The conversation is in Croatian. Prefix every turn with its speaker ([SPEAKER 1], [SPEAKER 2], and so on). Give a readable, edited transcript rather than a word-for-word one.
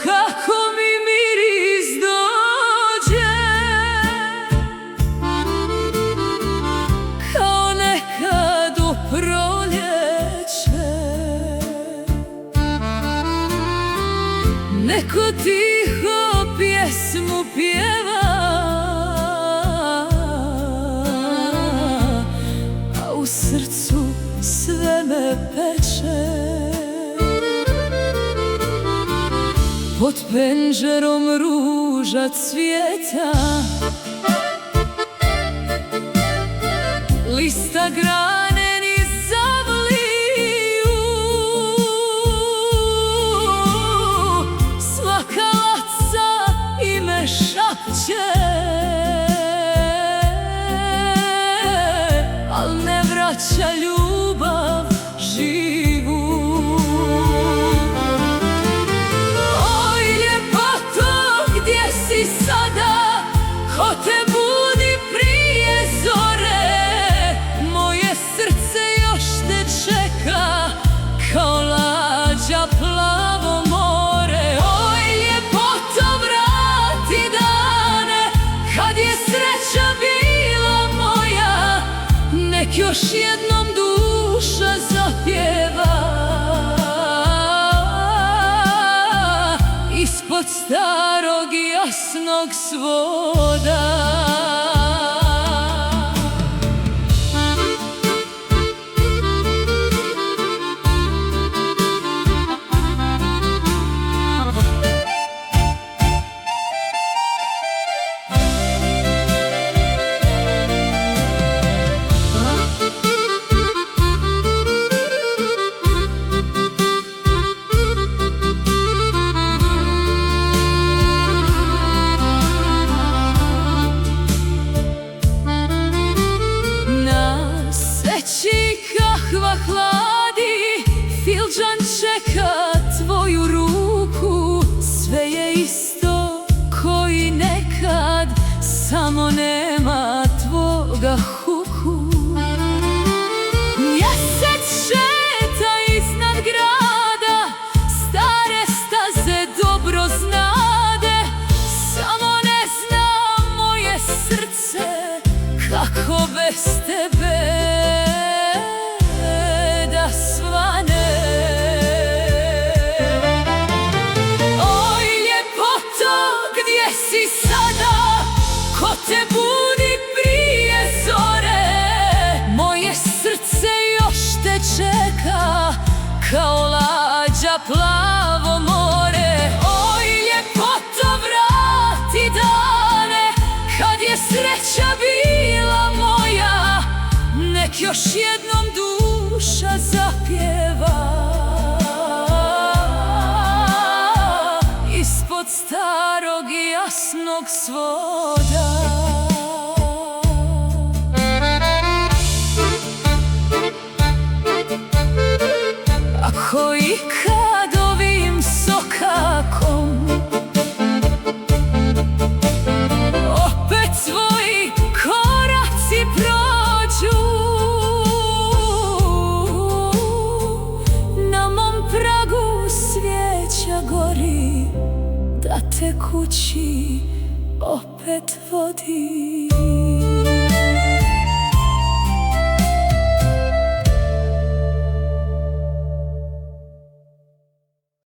[SPEAKER 1] kako mi miris dođe, kao nekad u proljeće. Neko tiho pjesmu pjeva, a u srcu sve me peče. Pod penđerom ruža cvjeta, lista grane niz zavliju. Svaka laca ime šapće, al ne vraća ljubav živu. Sada, ko te budi prije zore, moje srce još te čeka, kao lađa plavo more. Oj, ljepoto, vrati dane, kad je sreća bila moja, nek još jednom duša zapjeva. Ispod starog i jasnog svoda. Kahva hladi, fildžan čeka tvoju ruku. Sve je isto ko i nekad, samo nema tvoga huku. Mjesec šeta iznad grada, stare staze dobro znade. Samo ne zna moje srce kako bez tebe svane. Oj, ljepoto, gdje si sada, ko te budi prije zore, moje srce još te čeka, kao lađa plavo more. Oj, ljepoto, vrati dane, kad je sreća bila moja, nek još jednom duša zapjeva. Ispod starog i jasnog svoda. Ako ikad ovim sokakom opet svoji koraci prođu, na mom pragu svijeća gori, da te kući opet vodi.